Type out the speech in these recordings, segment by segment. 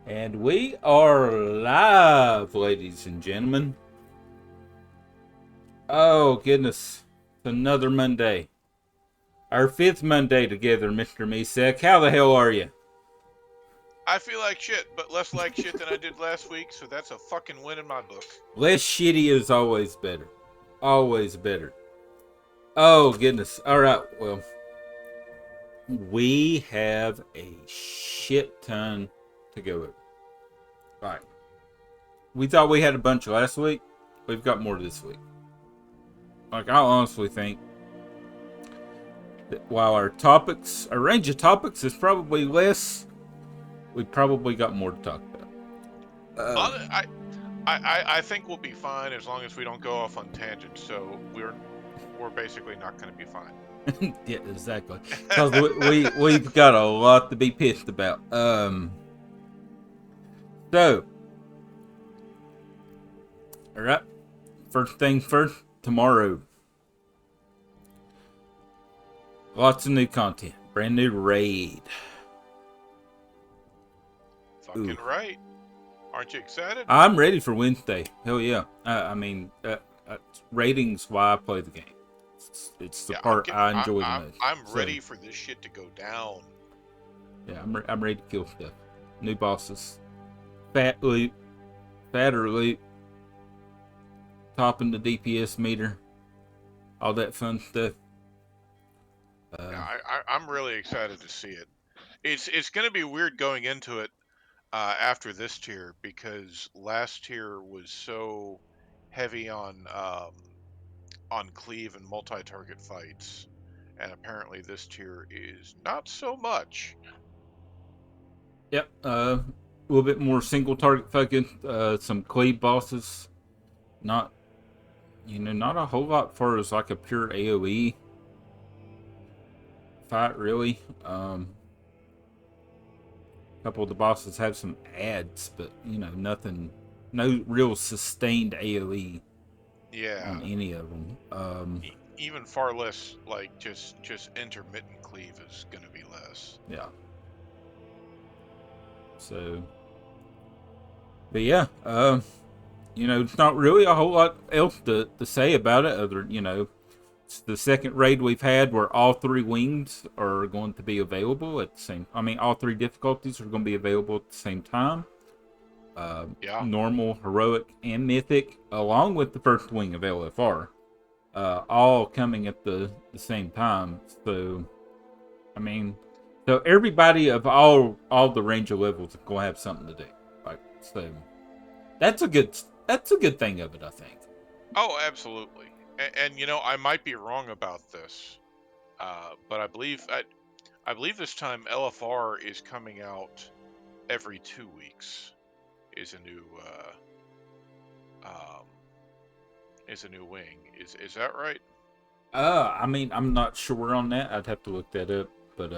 And we are live, ladies and gentlemen. Oh, goodness. It's another Monday. Our fifth Monday together, Mr. Misek. How the hell are you? I feel like shit, but less like shit than I did last week, so that's a fucking win in my book. Less shitty is always better. Always better. Oh, goodness. All right, well, we have a shit ton to go over. All right. We thought we had a bunch last week. We've got more this week. Like, I honestly think that while our range of topics is probably less, we probably got more to talk about. I think we'll be fine as long as we don't go off on tangents. So we're basically not going to be fine. Yeah, exactly. Because we've got a lot to be pissed about. So, all right. First things first. Tomorrow, lots of new content. Brand new raid. Ooh. Fucking right. Aren't you excited? I'm ready for Wednesday. Hell yeah. Ratings why I play the game. It's the Yeah, part I enjoy the most. I'm So, ready for this shit to go down. yeah, I'm ready to kill stuff. New bosses. Fat loot. Fatter loot. Topping the DPS meter. All that fun stuff. Yeah, I'm really excited to see it. It's going to be weird going into it after this tier because last tier was so heavy on cleave and multi-target fights, and apparently this tier is not so much. Yep. A little bit more single target focus. Some cleave bosses. Not, not a whole lot for as like a pure AOE fight, really. A couple of the bosses have some ads, but nothing, no real sustained AOE Yeah, on any of them. even far less like just intermittent cleave is going to be less. Yeah. So, but yeah, it's not really a whole lot else to say about it other, it's the second raid we've had where all three wings are going to be available at the same. I mean, all three difficulties are going to be available at the same time. Yeah, Normal, heroic, and mythic, along with the first wing of LFR, all coming at the same time. So, I mean, so everybody of all the range of levels is going to have something to do. Like, so that's a good thing of it, I think. oh absolutely. And I might be wrong about this, but I believe this time LFR is coming out every 2 weeks. Is a new um, is a new wing. Is that right? I mean, I'm not sure on that. I'd have to look that up. But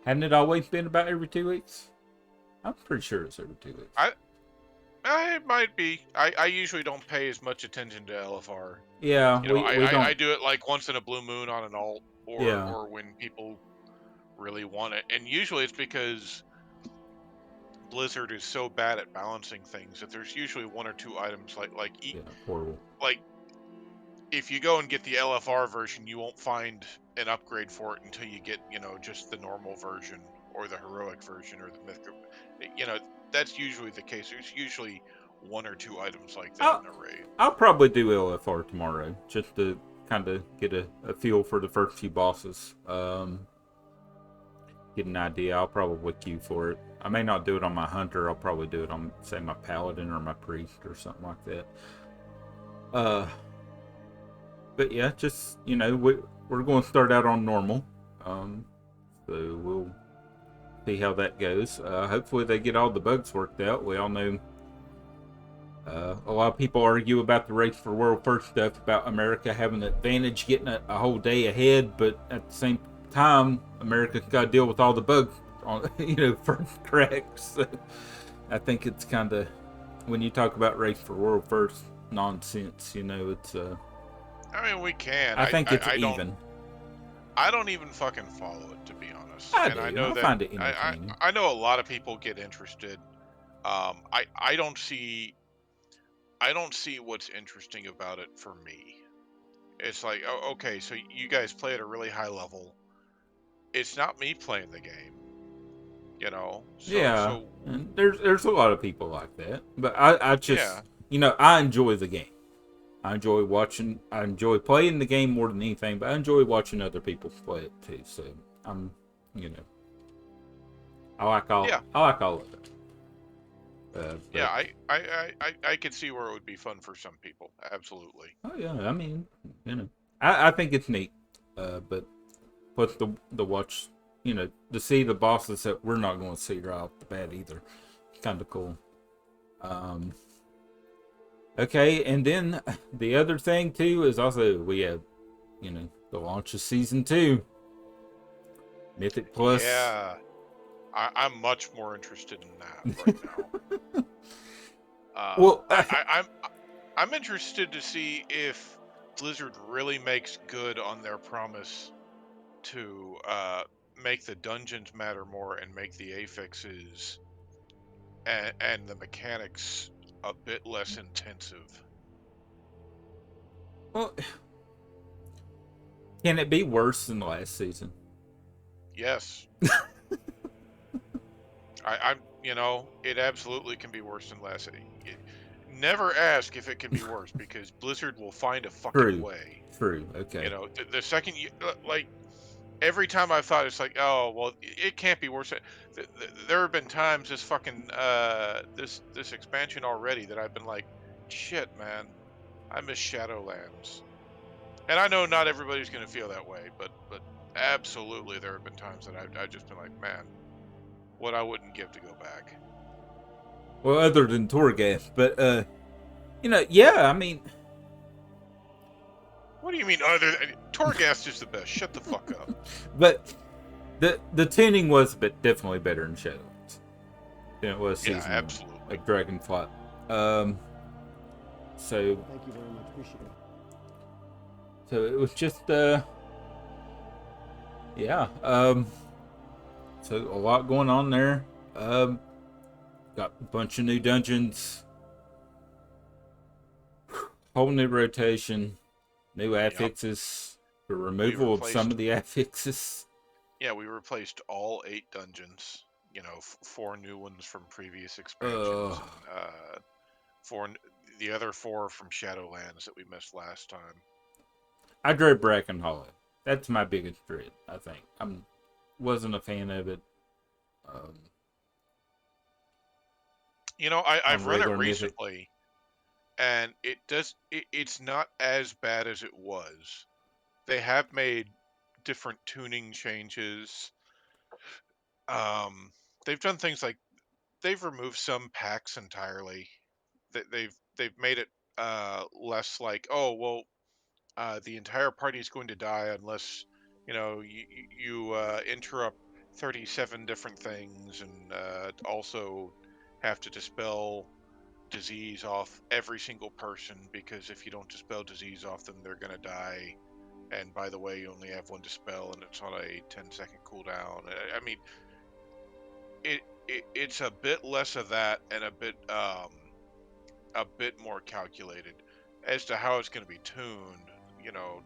hadn't it always been about every 2 weeks? I'm pretty sure it's every 2 weeks. It might be. I usually don't pay as much attention to LFR. Yeah, we I don't. do it like once in a blue moon on an alt, Yeah, or when people really want it, and usually it's because Blizzard is so bad at balancing things that there's usually one or two items yeah, horrible. like if you go and get the LFR version, you won't find an upgrade for it until you get, just the normal version or the heroic version or the mythic. You know, that's usually the case. There's usually one or two items like that I'll in a raid. I'll probably do LFR tomorrow just to kind of get a feel for the first few bosses. Get an idea. I'll probably queue for it. I may not do it on my hunter. I'll probably do it on, say, my paladin or my priest or something like that. Uh, but yeah, just we're going to start out on normal. So we'll see how that goes. Hopefully they get all the bugs worked out. We all know a lot of people argue about the race for world first stuff about America having an advantage getting a whole day ahead, but at the same time, America's got to deal with all the bugs on first cracks. So I think it's kind of when you talk about race for world first nonsense. It's I mean, we can. I think it's I don't. even. I don't even fucking follow it, to be honest. I And I do. know I that find it entertaining. I know a lot of people get interested. I don't see what's interesting about it for me. It's like, oh, okay, so you guys play at a really high level. It's not me playing the game, you know. So Yeah, so and there's a lot of people like that, but I yeah, just I enjoy the game. I enjoy watching. I enjoy playing the game more than anything, but I enjoy watching other people play it too. So I'm, you know, yeah, I like all of it. yeah. But I could see where it would be fun for some people. Absolutely. oh yeah, I mean, I think it's neat. But plus the watch, to see the bosses that we're not going to see right off the bat either, kind of cool. Um, okay, and then the other thing too is also we have the launch of season 2, Mythic Plus. Yeah, I'm much more interested in that right now. Well, I'm interested to see if Blizzard really makes good on their promise to make the dungeons matter more and make the affixes and the mechanics a bit less intensive. well, can it be worse than last season? Yes, it absolutely can be worse than last. Never ask if it can be worse because Blizzard will find a fucking True, way. true. Okay. The second you like every time I've thought it's like, oh well, it can't be worse. There have been times this fucking this expansion already that I've been like, shit, man, I miss Shadowlands, and I know not everybody's gonna feel that way, but absolutely there have been times that I've just been like, man, what I wouldn't give to go back. Well, other than Torghast, but yeah. I mean, What do you mean other than Torghast is the best? Shut the fuck up. but the tuning was definitely better in Shadowlands than it was Yeah, season 1 absolutely. of Dragonflight. Um, so Thank you very much. Appreciate it. so it was just yeah. So a lot going on there. Got a bunch of new dungeons, whole new rotation, new Yep. affixes, the We removal of some replaced of the affixes. Yeah, we replaced all 8 dungeons. Four new ones from previous Uh, expansions, and four the other four from Shadowlands that we missed last time. I dread Bracken Hollow. That's my biggest dread. I think wasn't a fan of it. Um, on I've run it regular Mythic. recently, and it's not as bad as it was. They have made different tuning changes. Um, they've done things like they've removed some packs entirely. They've made it less like, oh well, the entire party is going to die unless you interrupt 37 different things, and also have to dispel disease off every single person, because if you don't dispel disease off them, they're going to die. And by the way, you only have one dispel and it's on a 10-second cooldown. I mean, it's a bit less of that and a bit more calculated. As to how it's going to be tuned, you know,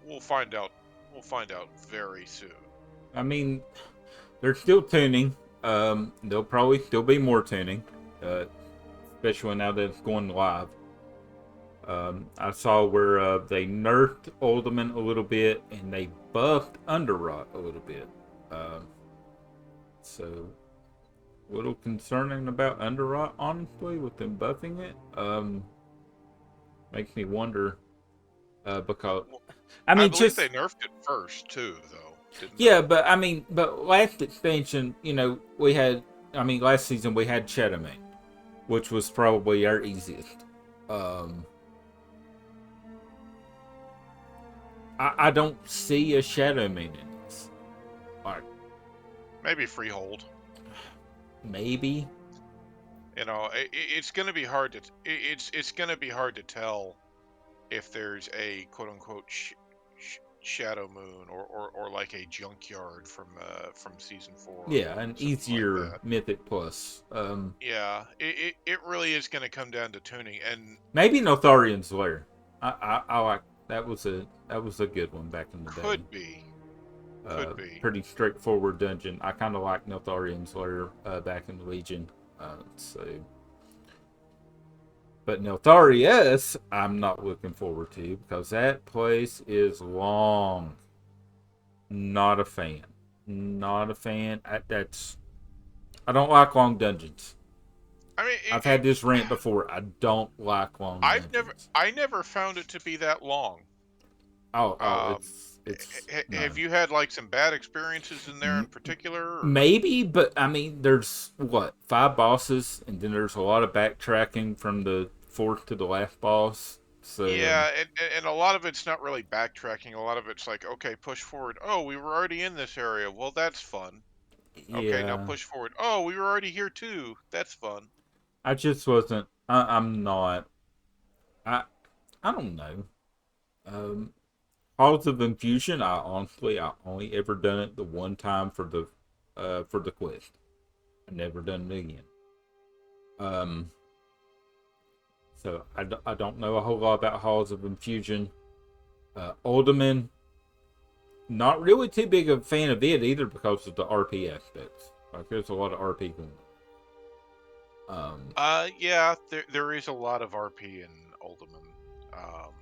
we'll find out. We'll find out very soon. I mean, they're still tuning. There'll probably still be more tuning, especially now that it's going live. I saw where they nerfed Ultimate a little bit and they buffed Underrot a little bit. So a little concerning about Underrot, honestly, with them buffing it. Makes me wonder because Well, I I mean believe they just nerfed it first too, though, didn't yeah, they? but I mean but last expansion, we had last season we had Shadowman, which was probably our easiest. Um, I don't see a Shadowman in this. Like Maybe Freehold. maybe. It's going to be hard to. It's going to be hard to tell if there's a quote unquote Shadow Moon or like a Junkyard from season 4, Yeah, an something like easier that. Mythic Plus. Yeah, it really is going to come down to tuning, and Maybe Notharian's Lair. I like that was a good one back in the day. could be, could be. Pretty straightforward dungeon. I kind of like Notharian's Lair back in the Legion. So, but Neltharius, I'm not looking forward to because that place is long. Not a fan. Not a fan. I don't like long dungeons. I mean, I've had this rant before. I don't like long dungeons. I never found it to be that long. Oh, Um, it's have no. you had like some bad experiences in there in particular? Or? Maybe, but I mean, there's what 5 bosses, and then there's a lot of backtracking from the fourth to the last boss. So Yeah, and a lot of it's not really backtracking. A lot of it's like, okay, push forward. Oh, we were already in this area. Well, that's fun. Okay, now yeah, push forward. Oh, we were already here too. That's fun. I just wasn't. I'm not. I I don't know. Um, Halls of Infusion. I only ever done it the one time for the quest. I never done it again. Um, so I don't know a whole lot about Halls of Infusion. Alderman, not really too big of a fan of it either because of the RP aspects. Like there's a lot of RP going on. Yeah, there is a lot of RP in Uldaman. Um,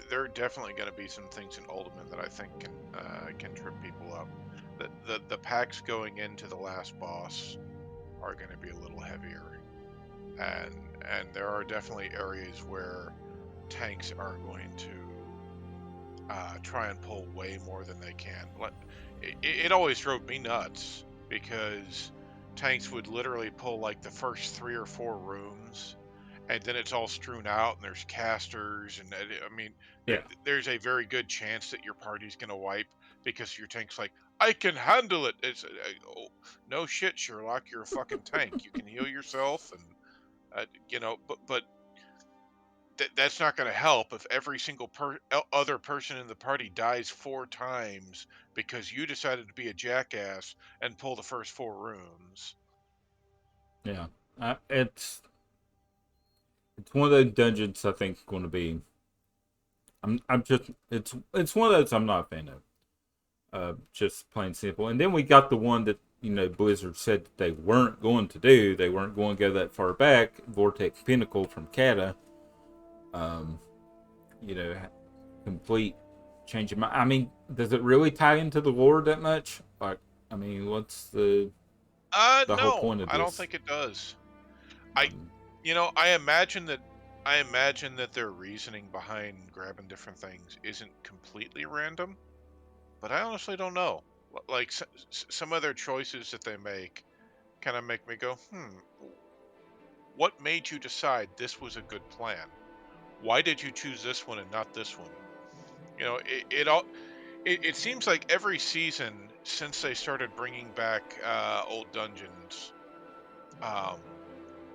there are definitely going to be some things in Uldaman that I think can trip people up. The packs going into the last boss are going to be a little heavier, and there are definitely areas where tanks are going to try and pull way more than they can. It always drove me nuts because tanks would literally pull like the first 3 or 4 rooms, and then it's all strewn out, and there's casters, and I mean, Yeah. there's a very good chance that your party's gonna wipe because your tank's like, I can handle it. It's oh, no shit, Sherlock. You're a fucking tank. You can heal yourself, and but that's not going to help if every single other person in the party dies 4 times because you decided to be a jackass and pull the first 4 rooms. Yeah. It's one of those dungeons I think is going to be. I'm just it's one of those I'm not a fan of. Just plain simple. And then we got the one that Blizzard said that they weren't going to do. They weren't going to go that far back. Vortex Pinnacle from Kata. Um, you know, complete change of mind. I mean, does it really tie into the lore that much? Like, I mean, what's the whole No, point of I don't this? think it does. I, Um, I imagine that their reasoning behind grabbing different things isn't completely random, but I honestly don't know. Like some of their choices that they make kind of make me go, what made you decide this was a good plan? Why did you choose this one and not this one? It seems like every season since they started bringing back old dungeons, um,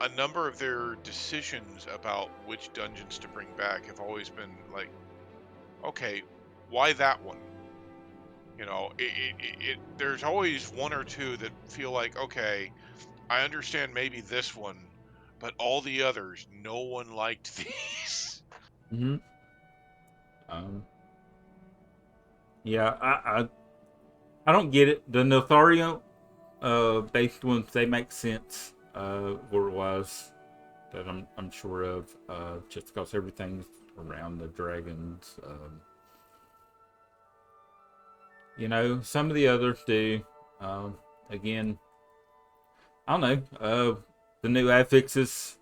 a number of their decisions about which dungeons to bring back have always been like, okay, why that one? There's always one or two that feel like, okay, I understand maybe this one, but all the others, no one liked these. mm-hmm. um, yeah, I don't get it. The Nothario based ones they make sense lore wise that I'm sure of just because everything's around the dragons. Some of the others do. Um, Again, I don't know. The new affixes.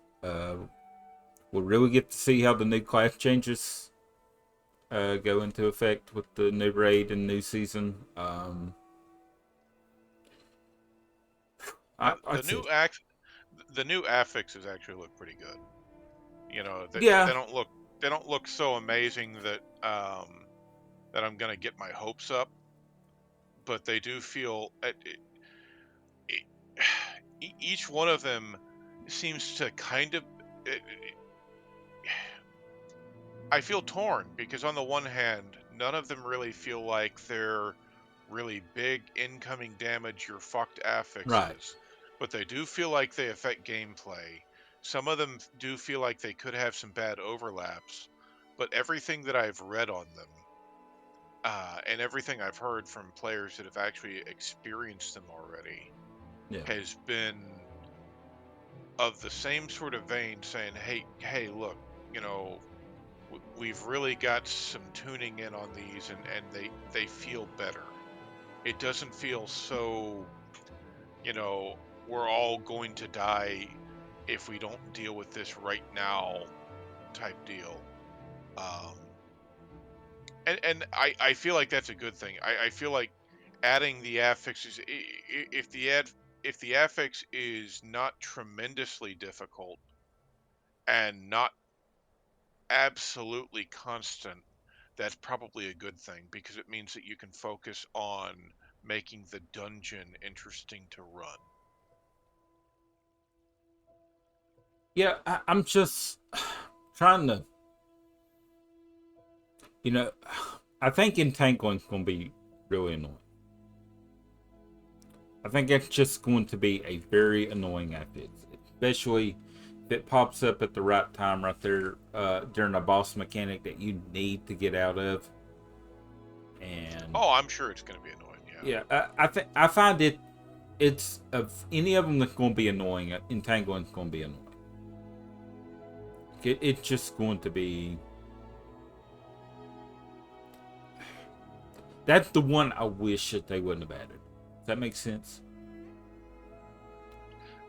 We'll really get to see how the new class changes go into effect with the new raid and new season. The I'd new see. the new affixes actually look pretty good. Yeah. They don't look so amazing that that I'm gonna get my hopes up, but they do feel it, each one of them seems to kind of. It, I feel torn because on the one hand, none of them really feel like they're really big incoming damage or fucked Right. affixes, but they do feel like they affect gameplay. Some of them do feel like they could have some bad overlaps, but everything that I've read on them, and everything I've heard from players that have actually experienced them already, Yeah. has been of the same sort of vein, saying, hey, look, you know, we've really got some tuning in on these, and they feel better. It doesn't feel so, you know, we're all going to die if we don't deal with this right now type deal. Um, and I feel like that's a good thing. I feel like adding the affixes, if the affix is not tremendously difficult and not absolutely constant, that's probably a good thing, because it means that you can focus on making the dungeon interesting to run. Yeah, I'm just trying to, you know, I think entangling's going to be really annoying. I think it's just going to be a very annoying affix, especially if it pops up at the right time right there during a boss mechanic that you need to get out of. And Oh, I'm sure it's going to be annoying. Yeah. yeah, I find it's of any of them that's going to be annoying. Entangling's going to be annoying. It's just going to be. That's the one I wish that they wouldn't have added. Does that make sense?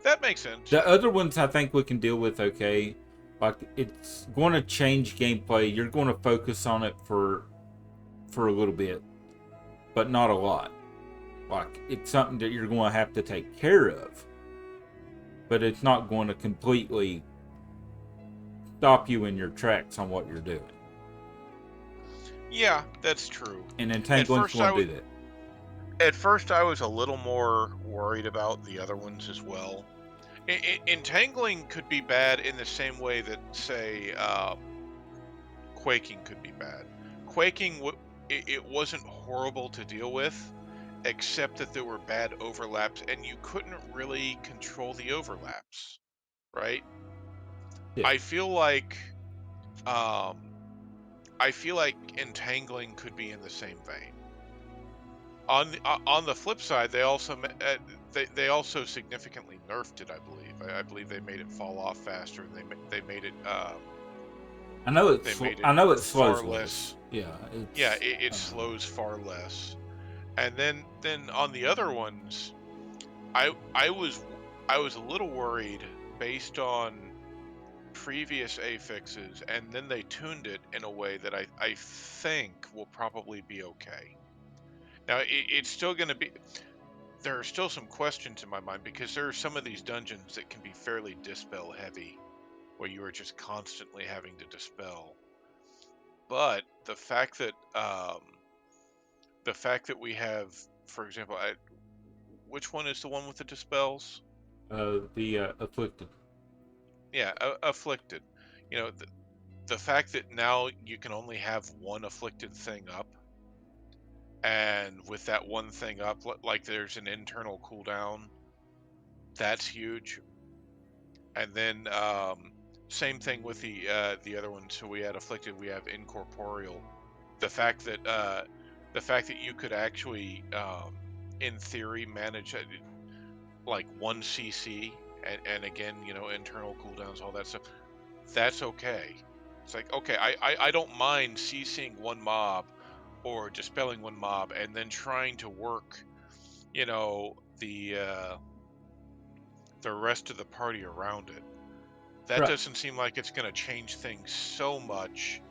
That makes sense. The Yeah. other ones I think we can deal with okay. Like it's going to change gameplay. You're going to focus on it for a little bit, but not a lot. Like it's something that you're going to have to take care of, but it's not going to completely stop you in your tracks on what you're doing. Yeah, that's true. And At Entangling's first, I going to was do that. at first I was a little more worried about the other ones as well. Entangling could be bad in the same way that, say, quaking could be bad. Quaking, it wasn't horrible to deal with, except that there were bad overlaps, and you couldn't really control the overlaps, right? Yeah. I feel like, um, I feel like entangling could be in the same vein. On the flip side, they also significantly nerfed it. I believe. I believe they made it fall off faster, and they made it I know they it's made it I know it far slows less. less. Yeah, Yeah, it's it slows far less. And then on the other ones, I I was I was a little worried based on previous affixes, and then they tuned it in a way that I think will probably be okay. Now it's still going to be. There are still some questions in my mind, because there are some of these dungeons that can be fairly dispel heavy, where you are just constantly having to dispel. But the fact that we have, for example, which one is the one with the dispels? the afflicted. Yeah, afflicted. You know, the fact that now you can only have one afflicted thing up, and with that one thing up, like there's an internal cooldown, that's huge. And then same thing with the other one. So we had afflicted, we have incorporeal. The fact that you could actually, in theory, manage like 1 CC, and again, you know, internal cooldowns, all that stuff. That's okay. It's like, okay, I don't mind CCing one mob or dispelling one mob, and then trying to work, you know, the rest of the party around it. That Right. doesn't seem like it's going to change things so much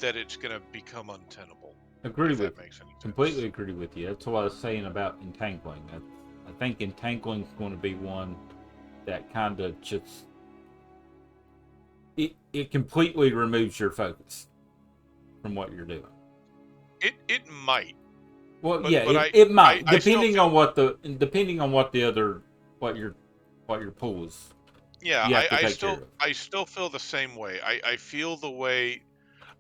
that it's going to become untenable, Agree if with that makes any completely sense. agree with you. That's what I was saying about entangling. I think entangling is going to be one that kind of just it completely removes your focus from what you're doing. It might, Well, but yeah, but it might I still depending feel. on what the other what your pull is Yeah, you have to take care of. I still feel the same way. I feel the way.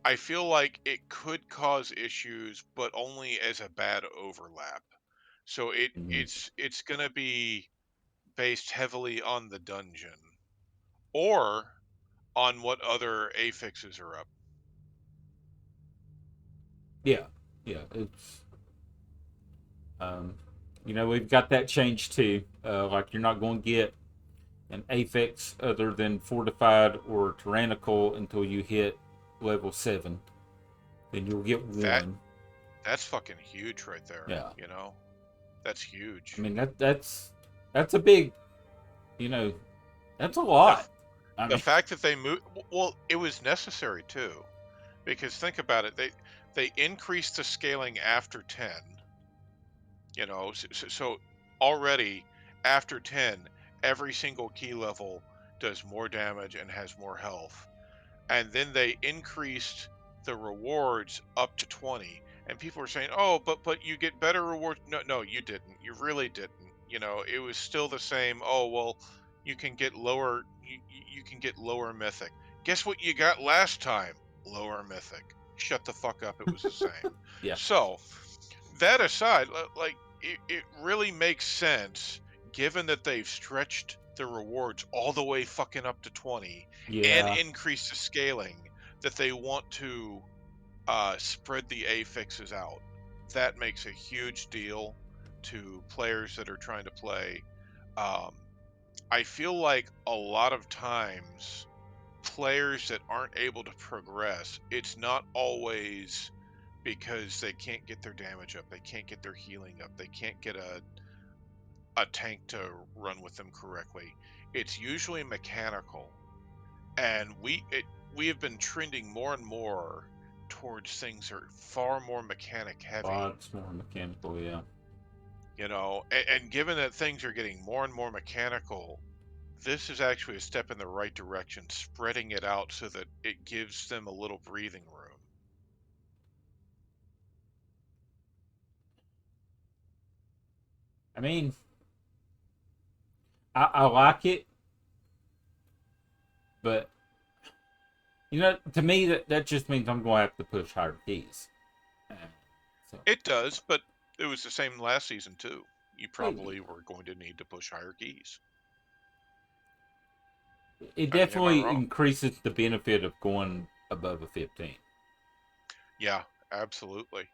I feel like it could cause issues, but only as a bad overlap. So Mhm. it's gonna be based heavily on the dungeon or on what other affixes are up. Yeah, yeah. It's we've got that change too. Like you're not going to get an affix other than fortified or tyrannical until you hit level 7. Then you'll get That one. that's fucking huge right there, Yeah. you know? That's I huge. mean that's a big, you know, that's a The lot. I the mean, fact that they moved, well, it was necessary too, because think about it, they increased the scaling after 10, so already after 10, every single key level does more damage and has more health. And then they increased the rewards up to 20, and people are saying, oh, but you get better rewards. No, you didn't, you really didn't. It was still the same. Oh, well, you can get lower mythic. Guess what you got last time? Lower mythic. Shut the fuck up, it was the same. yeah, So that aside, like, it really makes sense, given that they've stretched the rewards all the way fucking up to 20 and yeah. increased the scaling, that they want to spread the affixes out. That makes a huge deal to players that are trying to play. Um, I feel like a lot of times players that aren't able to progress, it's not always because they can't get their damage up, they can't get their healing up, they can't get a tank to run with them correctly. It's usually mechanical, and we have been trending more and more towards things that are far more mechanic heavy. Lots more mechanical. Yeah, And given that things are getting more and more mechanical, this is actually a step in the right direction, spreading it out so that it gives them a little breathing room. I mean, I like it, but to me that just means I'm going to have to push higher keys. Uh, So It does, but it was the same last season too. You yeah, probably were going to need to push higher keys. it I mean, am I definitely wrong? increases the benefit of going above a 15. Yeah, absolutely.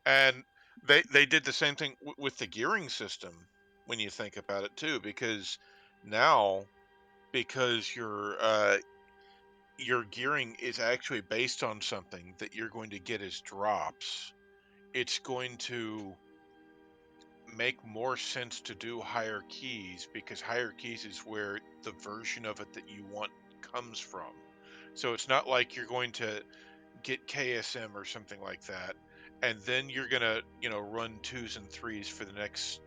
And they did the same thing with the gearing system when you think about it too, because now, because your gearing is actually based on something that you're going to get as drops, it's going to make more sense to do higher keys, because higher keys is where the version of it that you want comes from. So it's not like you're going to get KSM or something like that, and then you're gonna, run twos and threes for the next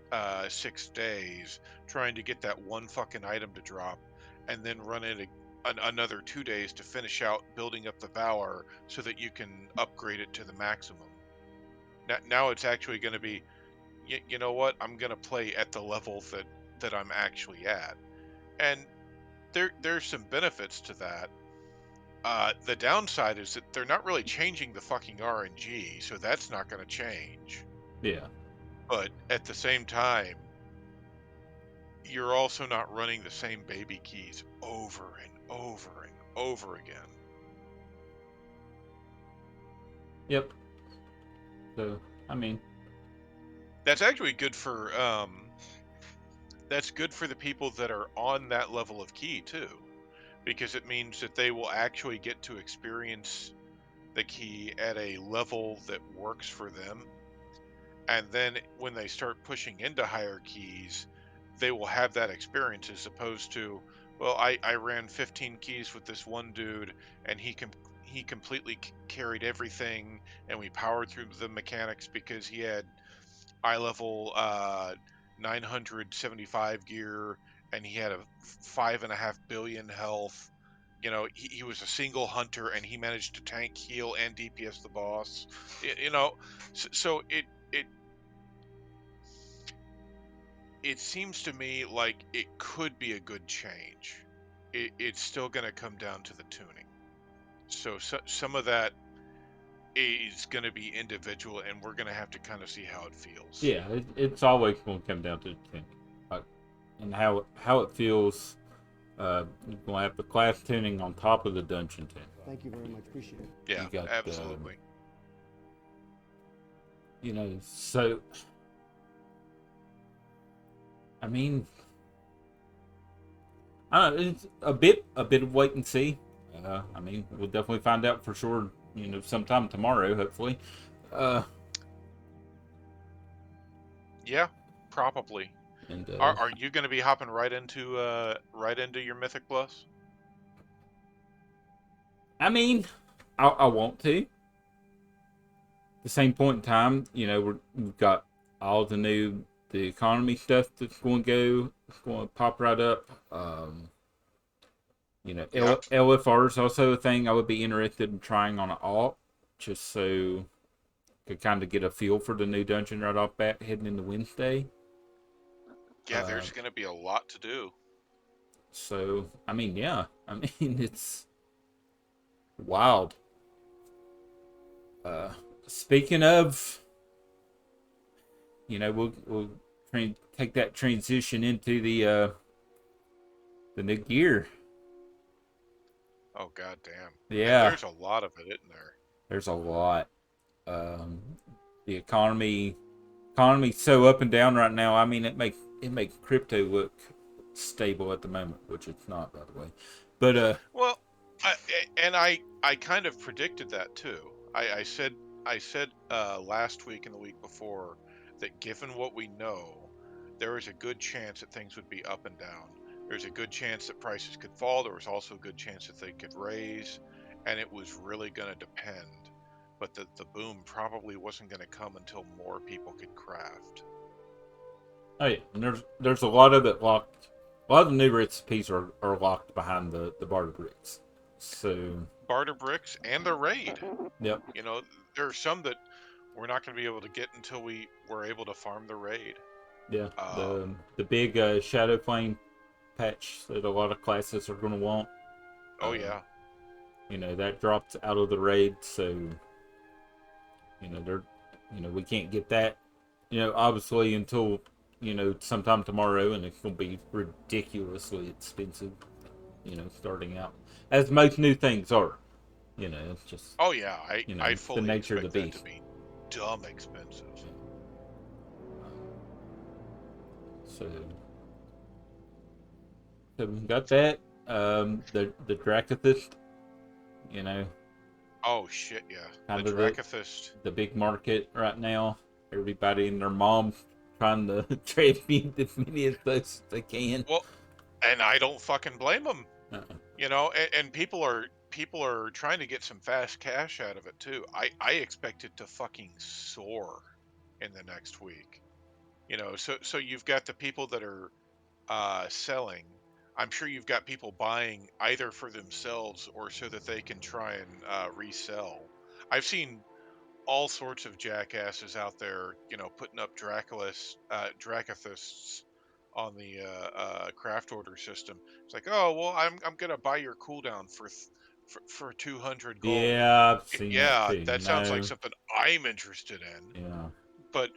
6 days trying to get that one fucking item to drop, and then run it another 2 days to finish out building up the valor so that you can upgrade it to the maximum. Now it's actually going to be, you know what? I'm going to play at the level that I'm actually at, and there's some benefits to that. The downside is that they're not really changing the fucking RNG, so that's not going to change. Yeah. But at the same time, you're also not running the same baby keys over and over and over again. Yep. So I mean, That's actually good for that's good for the people that are on that level of key too, because it means that they will actually get to experience the key at a level that works for them. And then when they start pushing into higher keys, they will have that experience, as opposed to, well, I ran 15 keys with this one dude, and he completely carried everything, and we powered through the mechanics because he had eye level 975 gear, and he had a 5.5 billion health. He was a single hunter, and he managed to tank, heal, and DPS the boss. So it seems to me like it could be a good change. It's still going to come down to the tuning. So some of that is going to be individual, and we're going to have to kind of see how it feels. Yeah, it's always going to come down to the tuning, like, and how it feels. You're going to have the class tuning on top of the dungeon tuning. Thank you very much. Appreciate it. Yeah, You got absolutely. So I mean, it's a bit of wait and see. I mean, we'll definitely find out for sure. Sometime tomorrow, hopefully. Uh, Yeah, probably. and Are you going to be hopping right into your Mythic Plus? I mean, I want to. At the same point in time, we've got all the economy stuff that's going to go. It's going to pop right up. Yep. LFR is also a thing I would be interested in trying on an alt, just so could kind of get a feel for the new dungeon right off bat heading into Wednesday. Yeah, there's going to be a lot to do. So I mean, yeah, I mean it's wild. Speaking of, we'll take that transition into the new gear. Oh god damn. Yeah, There's a lot of it in there. there's a lot. Um, the economy's so up and down right now. I mean, it makes crypto look stable at the moment, which it's not, by the way. But Well, I kind of predicted that too. I said last week and the week before that given what we know, there is a good chance that things would be up and down. There's a good chance that prices could fall. There was also a good chance that they could raise, and it was really going to depend. But the boom probably wasn't going to come until more people could craft. oh yeah, and there's a lot of it locked. A lot of the new recipes are locked behind the barter bricks. So Barter bricks and the raid. yep, You know, there are some that we're not going to be able to get until we were able to farm the raid. yeah, Um, the big Shadow Flame patch that a lot of classes are going to want. oh Uh, yeah, that dropped out of the raid, so they're we can't get that obviously until sometime tomorrow, and it's going to be ridiculously expensive. Starting out as most new things are. It's just oh yeah. I it's the fully nature of the expect that to beast. be dumb expensive. So we got that. The Dracathist, you know, Oh shit, yeah. The kind of Dracathist. the big market right now. Everybody and their mom trying to transmute as many of those as they can. Well, and I don't fucking blame them. Uh-uh. You know, and people are trying to get some fast cash out of it too. I expect it to fucking soar in the next week. You know, so you've got the people that are selling. I'm sure you've got people buying either for themselves or so that they can try and resell. I've seen all sorts of jackasses out there, putting up Dracothists on the craft order system. It's like, oh well, I'm gonna buy your cooldown for 200 gold. Yeah, I've seen that Yeah, too. that sounds like something I'm interested in. Yeah. But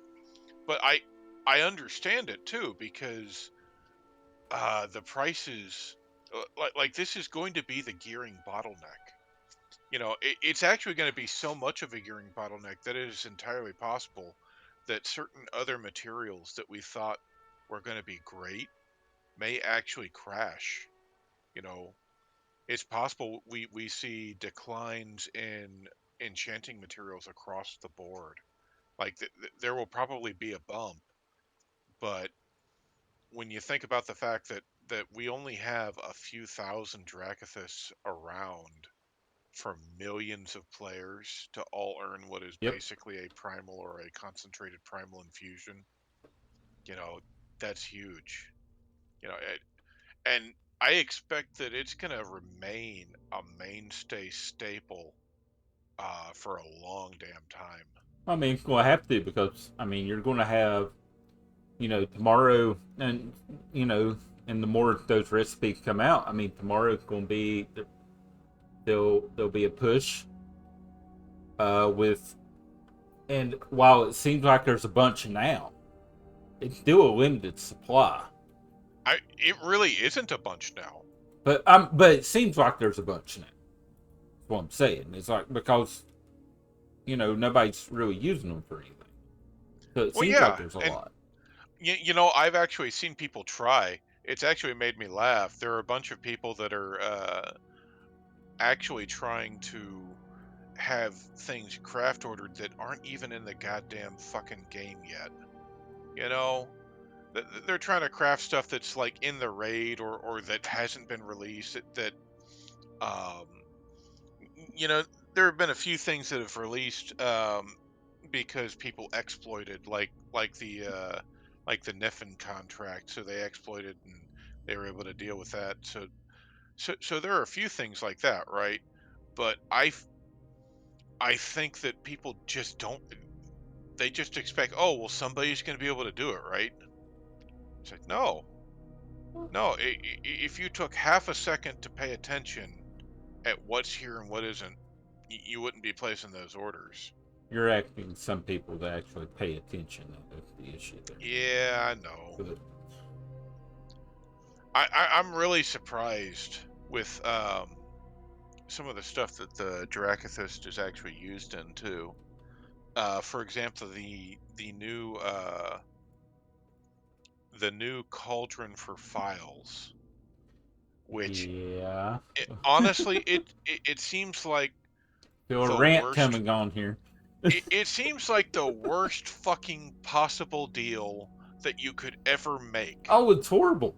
but I understand it too because the prices, like this is going to be the gearing bottleneck. It's actually going to be so much of a gearing bottleneck that it is entirely possible that certain other materials that we thought were going to be great may actually crash. You know, it's possible we see declines in enchanting materials across the board. Like there will probably be a bump, but when you think about the fact that we only have a few thousand Dracothists around for millions of players to all earn what is Yep. basically a primal or a concentrated primal infusion, you know, that's huge. And I expect that it's going to remain a mainstay staple for a long damn time. I mean, it's going to have to, because you're going to have tomorrow, and and the more those recipes come out, tomorrow's going to be there'll be a push with, and while it seems like there's a bunch now, it's still a limited supply. It really isn't a bunch now. But it seems like there's a bunch now. That's what I'm saying. It's like because nobody's really using them for anything, so it Well, seems like yeah, there's a and lot. I've actually seen people try. It's actually made me laugh. There are a bunch of people that are actually trying to have things craft ordered that aren't even in the goddamn fucking game yet. You know, they're trying to craft stuff that's like in the raid or that hasn't been released. Um, you know, there have been a few things that have released because people exploited, like the Niffen contract. So they exploited and they were able to deal with that. So there are a few things like that, right? But I think that people just don't. They just expect, oh well, somebody's going to be able to do it, right? It's like no, no. If you took half a second to pay attention at what's here and what isn't, you wouldn't be placing those orders. You're asking some people to actually pay attention. That's the issue there. Yeah, I know. But I'm really surprised with some of the stuff that the Dracathist is actually used in too. For example, the new cauldron for files, which yeah, honestly it seems like feel a the rant worst. coming on here. It seems like the worst fucking possible deal that you could ever make. Oh, it's horrible.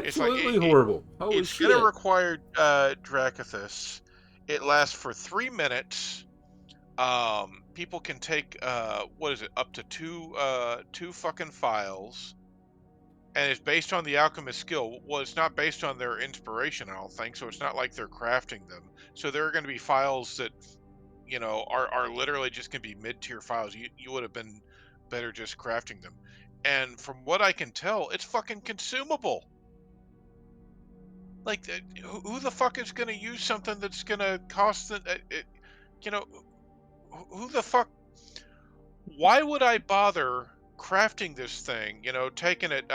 It's like Absolutely horrible. Holy it's gonna shit. require Dracathus. It lasts for 3 minutes. People can take what is it, up to two fucking files, and it's based on the alchemist skill. Well, it's not based on their inspiration, I don't think. So it's not like they're crafting them. So there are going to be files that are literally just going to be mid-tier files. You would have been better just crafting them. And from what I can tell, it's fucking consumable. Like, who the fuck is going to use something that's going to cost you know, who the fuck? Why would I bother crafting this thing? Taking it,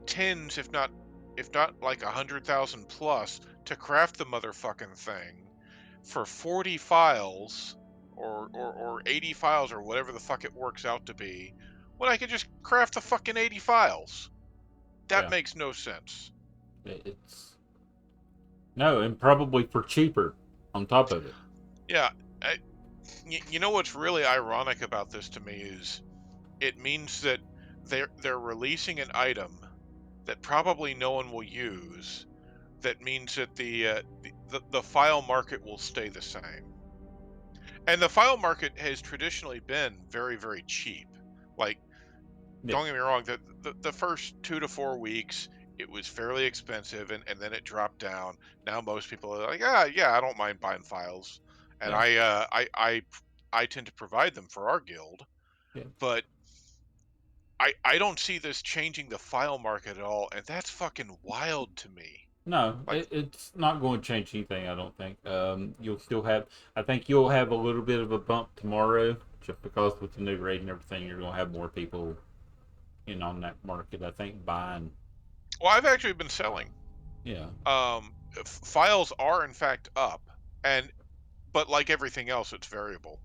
tens, if not like 100,000 plus to craft the motherfucking thing for 40 files or 80 files or whatever the fuck it works out to be, when I could just craft the fucking 80 files. That Yeah, makes no sense. it's no, and probably for cheaper on top of it. Yeah, I, you know what's really ironic about this to me is it means that they're releasing an item that probably no one will use. That means that the file market will stay the same. And the file market has traditionally been very, very cheap. Like, Yeah, don't get me wrong, the first 2 to 4 weeks, it was fairly expensive and then it dropped down. Now most people are like, yeah, I don't mind buying files. And yeah, I tend to provide them for our guild. yeah. But I don't see this changing the file market at all, and that's fucking wild to me. No, Like, it's not going to change anything. I don't think. You'll still have. I think you'll have a little bit of a bump tomorrow, just because with the new rate and everything, you're going to have more people in on that market. I think buying. well, I've actually been selling. Yeah, Files are in fact up, and but like everything else, it's variable.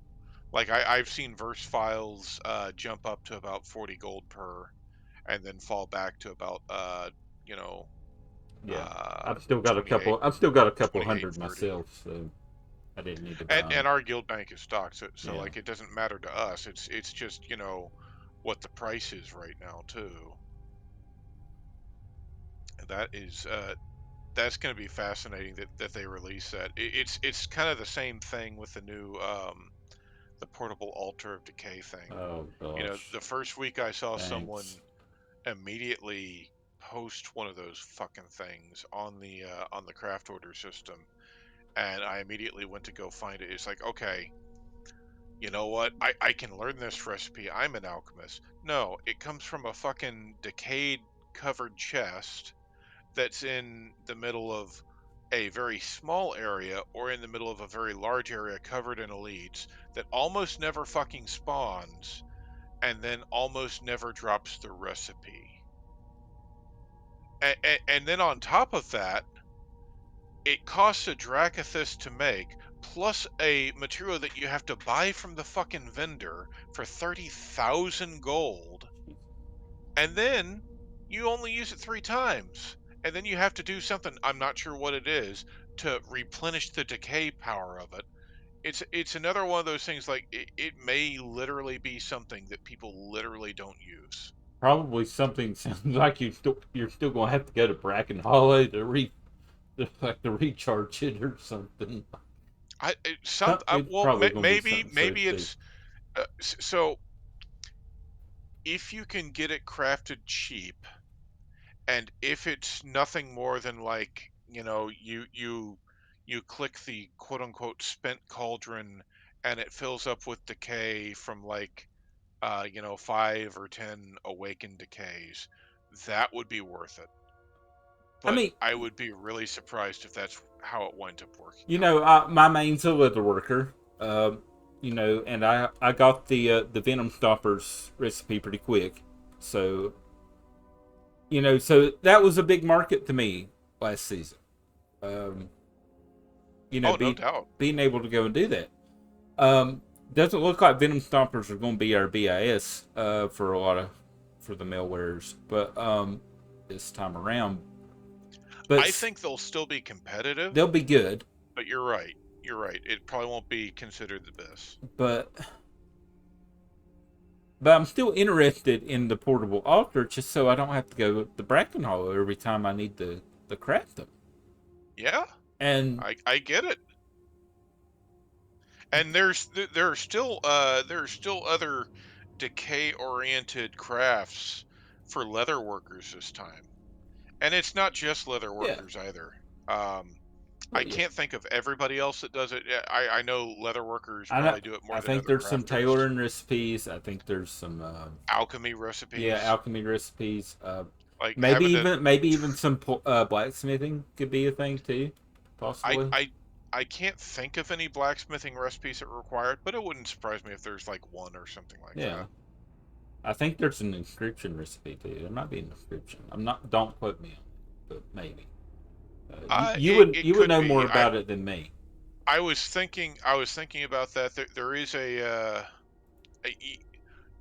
Like I've seen verse files jump up to about 40 gold per, and then fall back to about you know yeah. uh I've still got a 28 couple. I've still got a couple 28 hundred 30. myself, so I didn't need to buy And them. our guild bank is stocked, so Yeah. like it doesn't matter to us. It's just what the price is right now too. That is that's going to be fascinating that they release that. It's kind of the same thing with the new the portable altar of decay thing. Oh gosh. The first week I saw Thanks. someone immediately post one of those fucking things on the craft order system, and I immediately went to go find it. It's like, okay, you know what? I can learn this recipe. I'm an alchemist. No, it comes from a fucking decayed covered chest that's in the middle of a very small area or in the middle of a very large area covered in elites that almost never fucking spawns and then almost never drops the recipe. And then on top of that, it costs a Dracathis to make, plus a material that you have to buy from the fucking vendor for 30,000 gold, and then you only use it 3 times. And then you have to do something, I'm not sure what it is, to replenish the decay power of it. It's another one of those things like it may literally be something that people literally don't use. Probably something sounds like you're still gonna have to go to Bracken Hollow to recharge it or something. It's Well, probably gonna be maybe something so maybe stupid. it's so if you can get it crafted cheap, and if it's nothing more than like, you click the quote unquote spent cauldron and it fills up with decay from like 5 or 10 awakened decays, that would be worth it. I But mean, I would be really surprised if that's how it winds up working you out. know, my main's a leather worker. And I got the Venom Stoppers recipe pretty quick, so so that was a big market to me last season. Um, Oh, no be doubt. being able to go and do that. Um, doesn't look like Venom Stompers are going to be our BIS for a lot of for the malwares, but this time around, I but think they'll still be competitive, they'll be good. but you're right. You're right. It probably won't be considered the best. But I'm still interested in the portable altar just so I don't have to go to the Bracken Hollow every time I need to craft them. Yeah, And I get it. And there are still other decay oriented crafts for leather workers this time. And it's not just leather yeah, workers either. Um, well, I yeah. can't think of everybody else that does it. Yeah, I know leather workers I know. probably do it more I than think other there's some crafters. tailoring recipes. I think there's some Alchemy yeah, recipes, alchemy recipes. like Maybe having to. even some blacksmithing could be a thing too, I possibly. I I can't think of any blacksmithing recipes that are required, but it wouldn't surprise me if there's like one or something like Yeah, that. I think there's an inscription recipe too. There might be an inscription. I'm not. Don't quote me on it, but maybe. It You would could know more be. about it than me. I was thinking about that. There is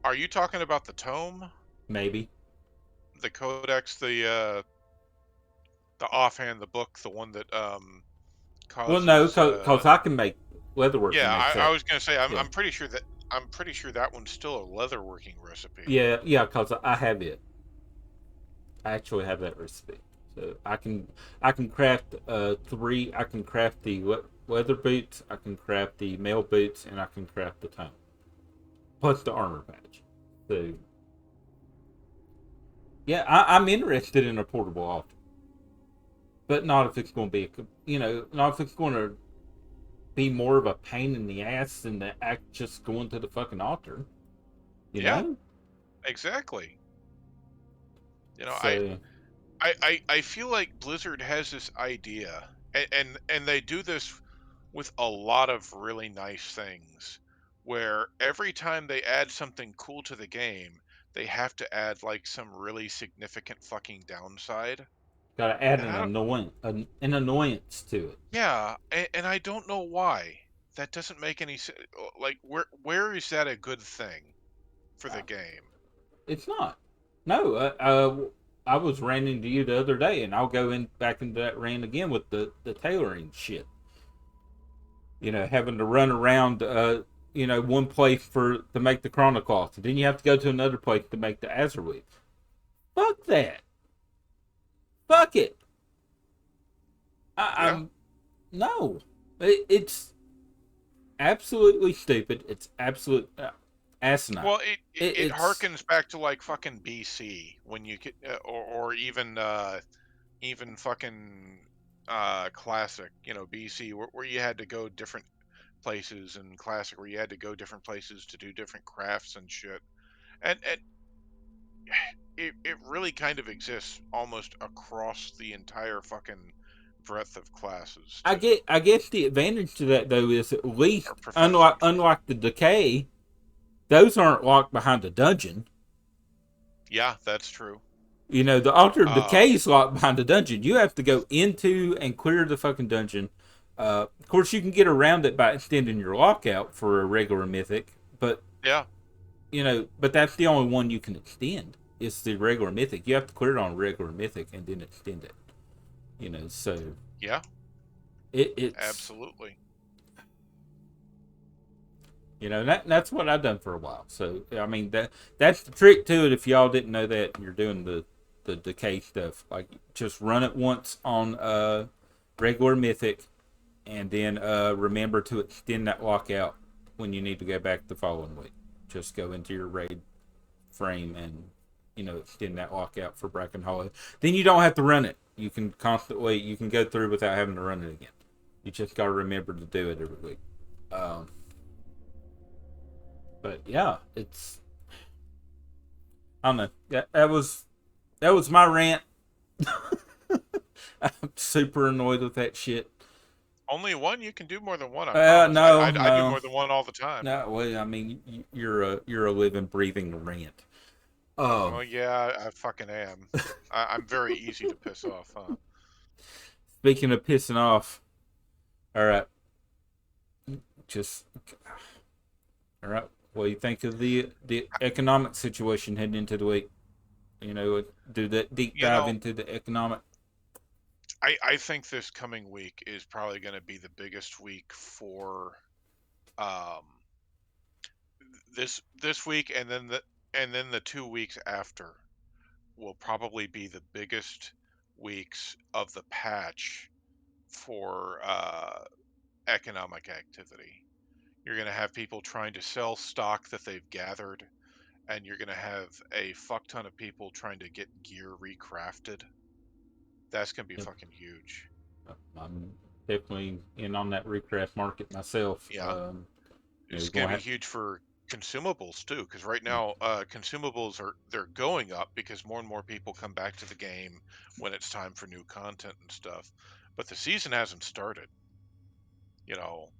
are you talking about the tome, Maybe. the codex, the offhand, the book, the one that Well, no, causes cause I can make leatherworking yeah, makes I that. was gonna say Yeah, I'm pretty sure that one's still a leatherworking recipe. yeah, cause I have it. I actually have that recipe, so I can craft three. I can craft the leather boots. I can craft the mail boots, and I can craft the tome plus the armor patch. So yeah, I'm interested in a portable altar, but not if it's going to be not if it's going to be more of a pain in the ass than the act just going to the fucking altar. You Yeah, know. exactly. You know, So I feel like Blizzard has this idea, and they do this with a lot of really nice things, where every time they add something cool to the game, they have to add like some really significant fucking downside. got to add And I don't, an annoyance to it. yeah, and I don't know why. That doesn't make any sense. Like, where is that a good thing for the Uh, game? It's not. No, I was ranting to you the other day, and I'll go in back into that rant again with the tailoring shit. Having to run around, one place for to make the chronocloth, and then you have to go to another place to make the azurwig. Fuck that. Fuck it. Yeah. I'm no. It's absolutely stupid. It's absolute asinine. Well, it It's harkens back to like fucking BC when you could, or even fucking classic, BC where you had to go different places, and classic where you had to go different places to do different crafts and shit. And it really kind of exists almost across the entire fucking breadth of classes I too, get. I guess the advantage to that though is at or least professions rather. unlike the decay, those aren't locked behind a dungeon. Yeah, that's true. You know, the Altar of Um, Decay is locked behind a dungeon. You have to go into and clear the fucking dungeon. Of course, you can get around it by extending your lockout for a regular mythic, but yeah, but that's the only one you can extend. It's the regular mythic. You have to clear it on regular mythic and then extend it. So yeah, it's absolutely. that's what I've done for a while. So I mean that's the trick to it. If y'all didn't know that, and you're doing the decay stuff. Like just run it once on regular mythic, and then remember to extend that lockout when you need to go back the following week. Just go into your raid frame and extend that lockout for Bracken Hollow. Then you don't have to run it. You can go through without having to run it again. You just gotta remember to do it every week. Um, but yeah, it's I don't know. That was my rant. I'm super annoyed with that shit. Only one? You can do more than one, I promise. I, No, I I do no, more than one all the time. no. Well, I mean, you're a living, breathing rant. Well, Um, yeah, I fucking am. I'm very easy to piss off, huh? Speaking of pissing off, all right, just all right. What do you think of the economic situation heading into the week? Do that deep You dive know, into the economic. I think this coming week is probably going to be the biggest week for um this week, and then the 2 weeks after will probably be the biggest weeks of the patch for economic activity. You're going to have people trying to sell stock that they've gathered, and you're going to have a fuck ton of people trying to get gear recrafted. That's going to be Yep, fucking huge. I'm definitely in on that recraft market myself. Yeah. We're It's going gonna to be have. huge for consumables too, because right Yeah, now consumables they're going up because more and more people come back to the game when it's time for new content and stuff. But the season hasn't started, you know.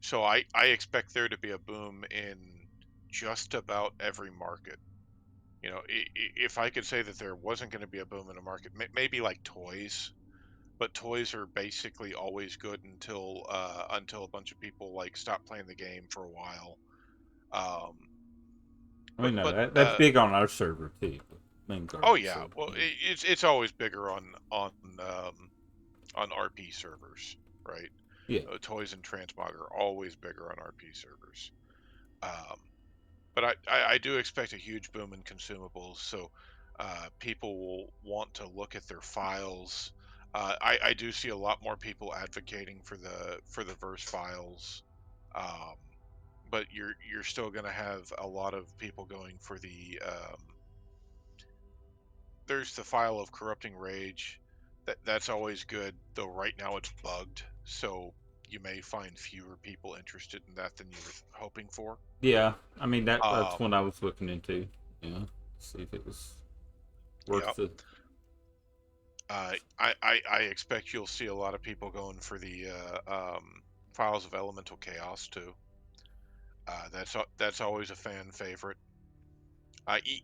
So I expect there to be a boom in just about every market. If I could say that there wasn't going to be a boom in a market, maybe like toys, but toys are basically always good until a bunch of people like stop playing the game for a while. Um, I but mean, no, but that's big on our server too. Main oh guard. yeah, So well yeah, it's always bigger on RP servers, right? yeah, Toys and transmog are always bigger on RP servers. Um, but I do expect a huge boom in consumables. So people will want to look at their files. I do see a lot more people advocating for the verse files, um, but you're still going to have a lot of people going for there's the file of corrupting rage. That's always good, though right now it's bugged, so you may find fewer people interested in that than you were hoping for. yeah. I mean that's Um, what I was looking into. See if it was yeah. worth the. I expect you'll see a lot of people going for the Files of Elemental Chaos too. That's always a fan favorite. Uh, e-